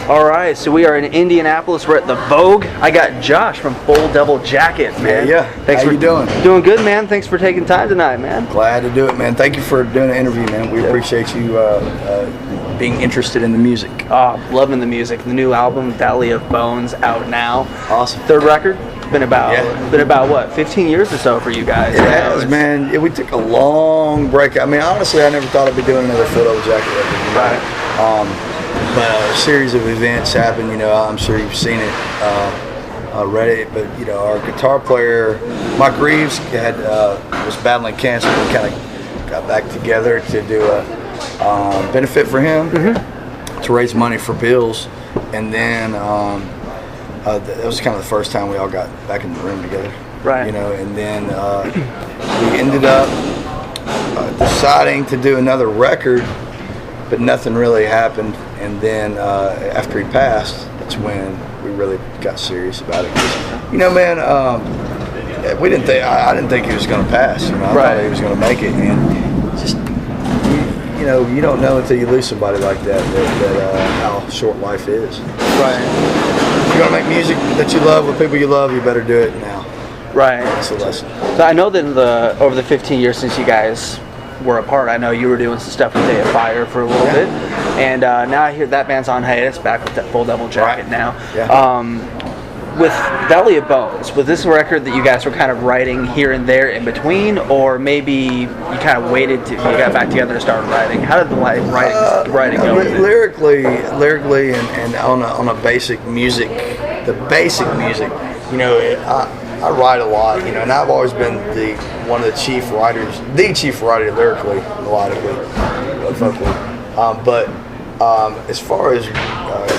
All right, so we are in Indianapolis. We're at the Vogue. I got Josh from Full Double Jacket, man. Yeah. Thanks How for you doing? Doing good, man. Thanks for taking time tonight, man. Glad to do it, man. Thank you for doing the interview, man. We appreciate you being interested in the music. Loving the music. The new album, Valley of Bones, out now. Awesome. Third record. Been about what, 15 years or so for you guys? It has, man. Yeah, we took a long break. I mean, honestly, I never thought I'd be doing another Full Double Jacket record. You know? Right. But a series of events happened. You know, I'm sure you've seen it, read it. But you know, our guitar player, Mike Reeves, was battling cancer. We kind of got back together to do a benefit for him, to raise money for bills, and then that was kind of the first time we all got back in the room together. Right. You know, and then we ended up deciding to do another record, but nothing really happened. And then after he passed, that's when we really got serious about it. 'Cause, you know, man, we didn't think I didn't think he was going to pass. You know, I thought he was going to make it, and just you know, you don't know until you lose somebody like that how short life is. Right. If you're going to make music that you love with people you love, you better do it now. Right. That's the lesson. So I know that over the 15 years since you guys were apart, I know you were doing some stuff with Day of Fire for a little bit, and now I hear that band's on hiatus, back with that Full Double Jacket now. Yeah. With Valley of Bones, was this a record that you guys were kind of writing here and there in between, or maybe you kind of waited till you got back together and started writing? How did the writing go? Lyrically, and on a basic music, the basic music. You know, I write a lot. You know, and I've always been one of the chief writers lyrically, melodically, vocally. But as far as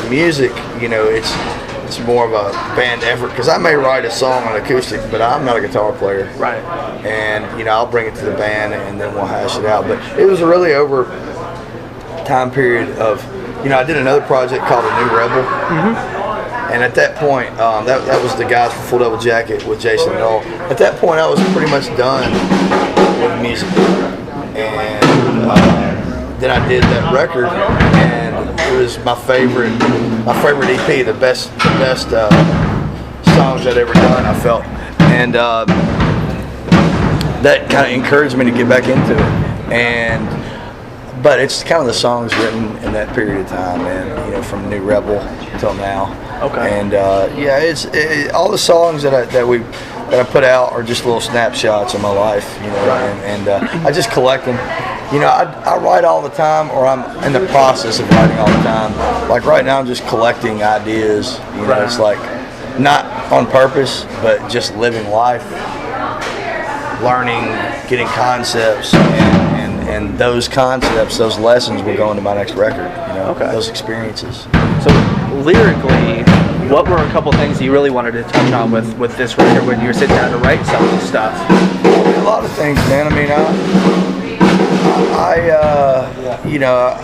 music, you know, it's more of a band effort, because I may write a song on acoustic, but I'm not a guitar player. Right. And you know, I'll bring it to the band and then we'll hash it out. But it was really over time period of, you know, I did another project called A New Rebel. And at that point, that was the guys from Full Double Jacket with Jason Null. At that point, I was pretty much done with music, and then I did that record, and it was my favorite EP, the best songs I'd ever done, I felt, and that kind of encouraged me to get back into it. But it's kind of the songs written in that period of time, and you know, from New Rebel till now. Okay. And it's all the songs that I put out are just little snapshots of my life, you know. And I just collect them. You know, I write all the time, or I'm in the process of writing all the time. Like right now, I'm just collecting ideas. You know, it's like not on purpose, but just living life, learning, getting concepts, and those concepts, those lessons will go into my next record, you know, those experiences. So lyrically, what were a couple things you really wanted to touch on with this record when you were sitting down to write some of this stuff? A lot of things, man. I mean, you know,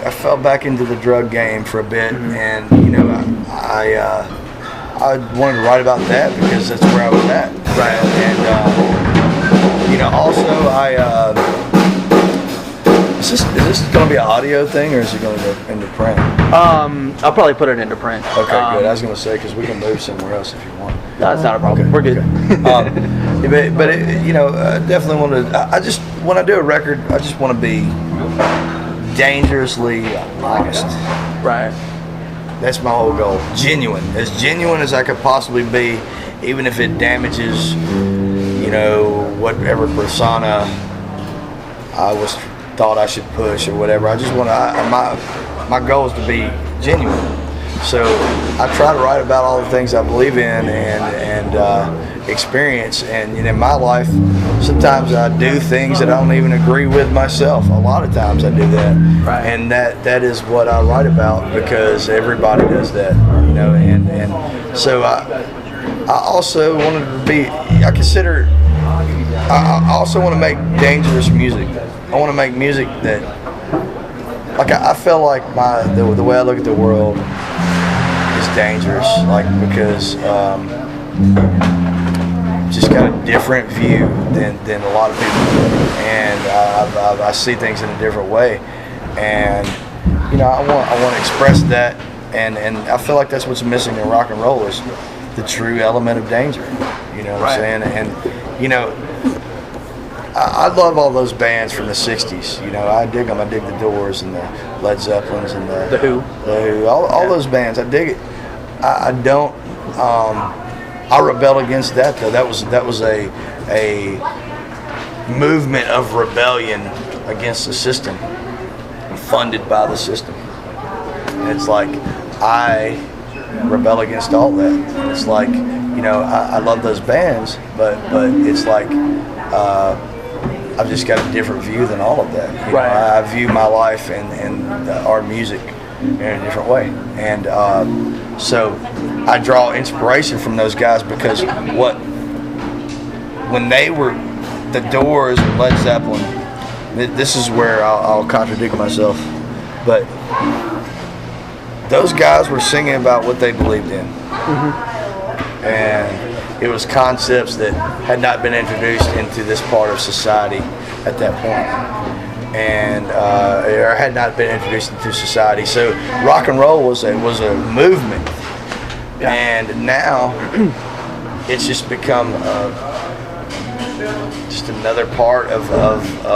I fell back into the drug game for a bit, and you know, I wanted to write about that because that's where I was at. Right. And you know, also is this going to be an audio thing, or is it going to go into print? I'll probably put it into print. Okay, good. I was going to say, because we can move somewhere else if you want. No, it's not a problem. Okay, We're good. Okay. But you know, definitely want to. When I do a record, I just want to be dangerously honest. Right. That's my whole goal. Genuine as I could possibly be, even if it damages, you know, whatever persona I thought I should push or whatever. I just want to. My goal is to be genuine. So I try to write about all the things I believe in and experience. And in my life, sometimes I do things that I don't even agree with myself. A lot of times I do that. Right. And that is what I write about, because everybody does that, you know. And so I also wanted to be. I also want to make dangerous music. I want to make music that, like, I feel like the way I look at the world is dangerous, like, because just got a different view than a lot of people do, and I see things in a different way, and you know, I want to express that and I feel like that's what's missing in rock and roll is the true element of danger. You know what I'm saying? And you know, I love all those bands from the '60s. You know, I dig them. I dig the Doors and the Led Zeppelins and the Who, all those bands. I dig it. I don't. I rebel against that though. That was a movement of rebellion against the system, funded by the system. And it's like I rebel against all that. It's like, you know, I love those bands, but it's like I've just got a different view than all of that. You know, I view my life and our music in a different way, and so I draw inspiration from those guys because when they were the Doors and Led Zeppelin, this is where I'll contradict myself, but those guys were singing about what they believed in. And it was concepts that had not been introduced into this part of society at that point, and or had not been introduced into society. So rock and roll was a movement, and now it's just become just another part of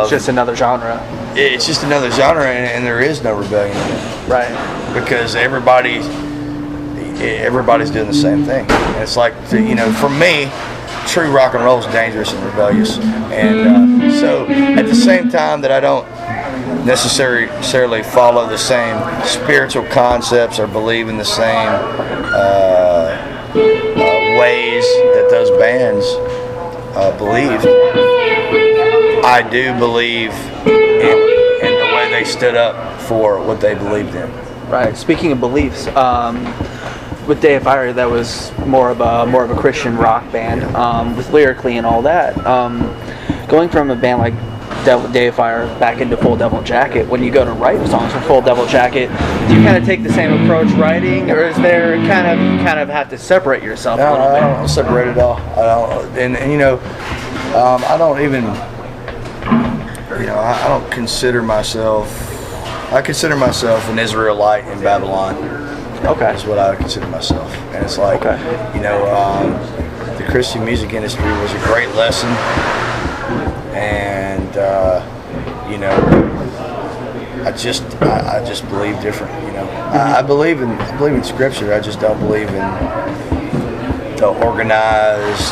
just another genre. It's just another genre, and there is no rebellion in it. Right. Because everybody's doing the same thing. And it's like, you know, for me, true rock and roll is dangerous and rebellious. And so at the same time that I don't necessarily follow the same spiritual concepts or believe in the same ways that those bands believed, I do believe in the way they stood up for what they believed in. Right. Speaking of beliefs, with Day of Fire, that was more of a Christian rock band, with lyrically and all that. Going from a band like Day of Fire back into Full Devil Jacket, when you go to write songs for Full Devil Jacket, do you kind of take the same approach writing, or is there you kind of have to separate yourself a little bit? I don't separate at all. I don't, and you know, I don't even, you know, I don't consider myself. I consider myself an Israelite in Babylon. Okay, that's what I consider myself, and it's like, you know, the Christian music industry was a great lesson, and you know, I just believe different. You know, I believe in Scripture. I just don't believe in the organized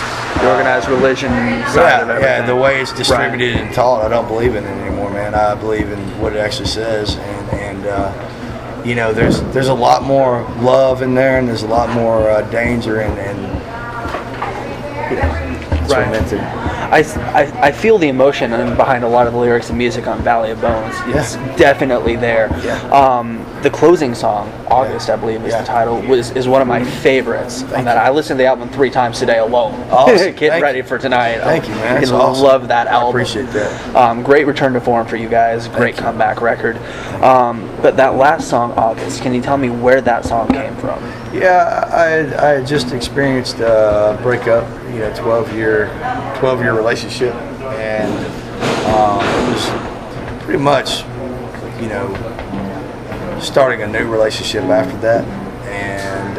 religion side of everything. Yeah, the way it's distributed and taught, I don't believe in it anymore, man. I believe in what it actually says, and you know, there's a lot more love in there, and there's a lot more danger, and you know, it's meant to. I feel the emotion behind a lot of the lyrics and music on Valley of Bones. It's definitely there. The closing song, August, I believe is the title, is one of my favorites. On that, I listened to the album 3 times today alone. Awesome. Getting ready for tonight. Thank you, man. I love that album. I appreciate that. Great return to form for you guys. Great comeback record. But that last song, August, can you tell me where that song came from? Yeah, I had just experienced a breakup, you know, 12-year relationship, and it was pretty much, you know, starting a new relationship after that, and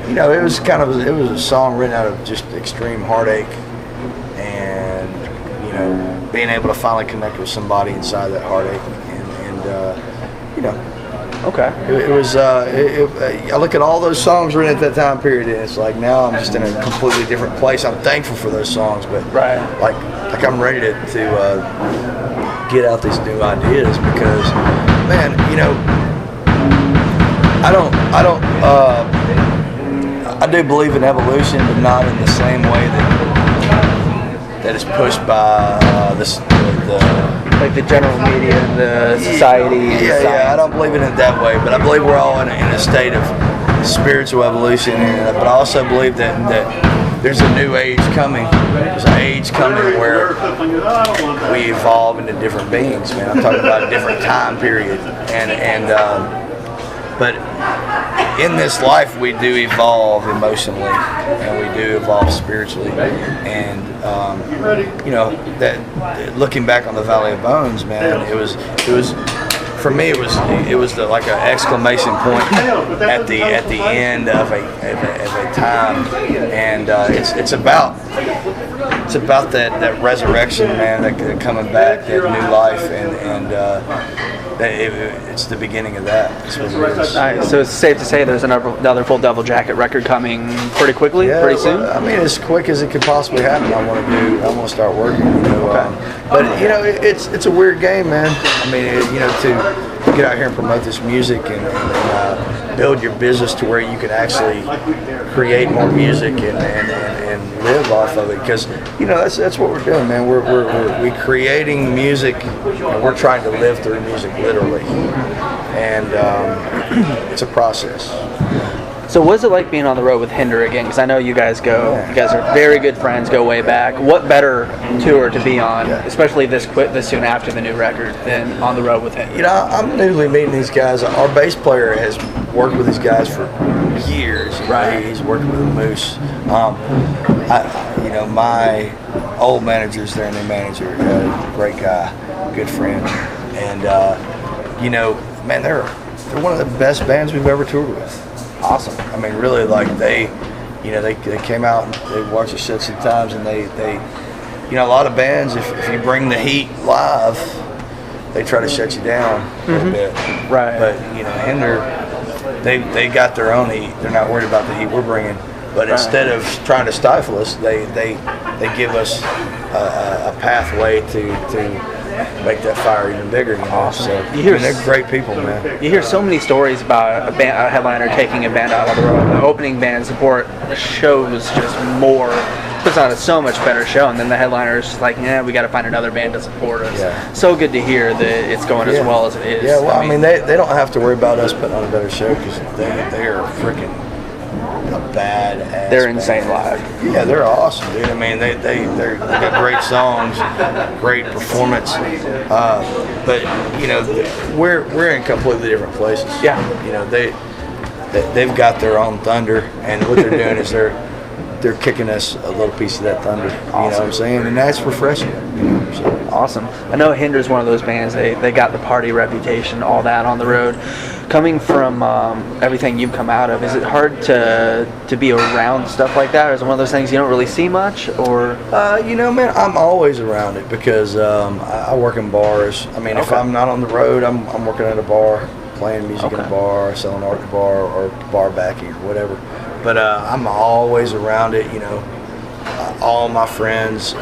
you know, it was a song written out of just extreme heartache, and you know, being able to finally connect with somebody inside that heartache, and you know. Okay. It was. I look at all those songs written at that time period, and it's like now I'm just in a completely different place. I'm thankful for those songs, but like I'm ready to get out these new ideas because, man, you know, I do believe in evolution, but not in the same way that is pushed by like the general media and the society. Yeah, I don't believe in it that way, but I believe we're all in a state of spiritual evolution, but I also believe that there's a new age coming. There's an age coming where we evolve into different beings, man. I'm talking about a different time period, but in this life we do evolve emotionally and we do evolve spiritually, and you know, that looking back on the Valley of Bones, man, it was for me, it was like an exclamation point at the end of a time, and it's about that resurrection, man, that coming back, that new life, and it's the beginning of that. That's what it is. All right, so it's safe to say there's another Full Devil Jacket record coming pretty quickly, Yeah, pretty soon. I mean, as quick as it could possibly happen. I want to start working. You know, but you know, it's a weird game, man. I mean, you know, to get out here and promote this music and build your business to where you can actually create more music and live off of it, because you know that's what we're doing, man. We're creating music, and we're trying to live through music literally, and it's a process. So what's it like being on the road with Hinder again? Because I know you guys are very good friends, go way back. What better tour to be on, especially this soon after the new record, than on the road with Hinder? You know, I'm newly meeting these guys. Our bass player has worked with these guys for years. Right. He's working with Moose. You know, my old manager's their new manager, great guy, good friend, and you know, man, they're one of the best bands we've ever toured with. Awesome. I mean, really, like they came out and they watched us set some times, and they you know, a lot of bands, if you bring the heat live, they try to shut you down a little bit. Right. But you know, Hinder, they got their own heat. They're not worried about the heat we're bringing. But instead of trying to stifle us, they give us a pathway to make that fire even bigger. You know? Awesome. So they're great people, man. You hear so many stories about a headliner taking a band out on the road. The opening band support shows just more, puts on a so much better show, and then the headliner is just like, yeah, we got to find another band to support us. Yeah. So good to hear that it's going as well as it is. Yeah, well, I mean they don't have to worry about us putting on a better show, because they are freaking a badass. They're insane live. Yeah, they're awesome, dude. I mean, they got great songs, great performance. But you know, we're in completely different places. Yeah. You know, they've got their own thunder, and what they're doing is they're kicking us a little piece of that thunder. You know what I'm saying? And that's refreshing. You know, so. Awesome. I know Hinder's one of those bands. They got the party reputation, all that on the road. Coming from everything you've come out of, is it hard to be around stuff like that, or is it one of those things you don't really see much? Or you know, man, I'm always around it, because I work in bars. I mean, if I'm not on the road, I'm working at a bar, playing music in a bar, selling art in a bar, or bar backing, or whatever. But I'm always around it. You know, all my friends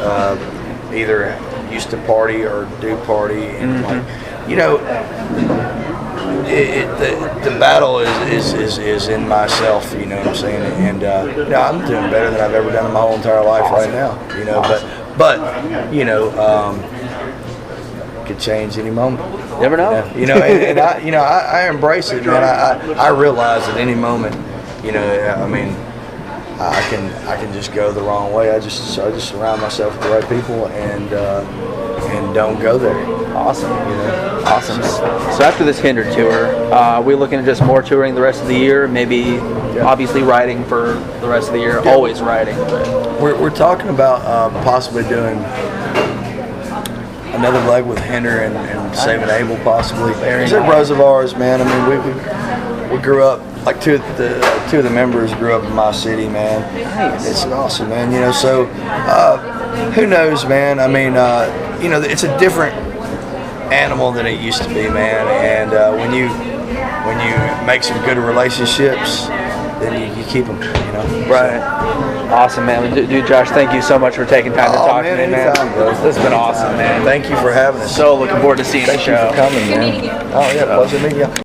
either used to party or do party, and like, you know, the battle is in myself. You know what I'm saying? And you know, I'm doing better than I've ever done in my whole entire life right now. You know, but you know, could change any moment. you never know. Yeah, you know, and I embrace it, man. I realize at any moment, you know, I mean, I can just go the wrong way. I just surround myself with the right people and don't go there. Awesome. You know? Awesome. So after this Hinder tour, we're looking at just more touring the rest of the year. Maybe, obviously, riding for the rest of the year. Always riding. But. We're talking about possibly doing another leg with Hinder and Saving Abel, possibly. These are bros of ours, man. I mean, we grew up. Like two of the members grew up in my city, man. Nice. It's awesome, man. You know, so who knows, man? I mean, you know, it's a different animal than it used to be, man. And when you make some good relationships, then you keep them. You know. Right. Awesome, man. Dude, Josh, thank you so much for taking time to talk to me, man. Anytime, bro. This has been awesome, man. Thank you for having us. So looking forward to seeing the show. Thank you for coming, man. Oh yeah, pleasure meeting you.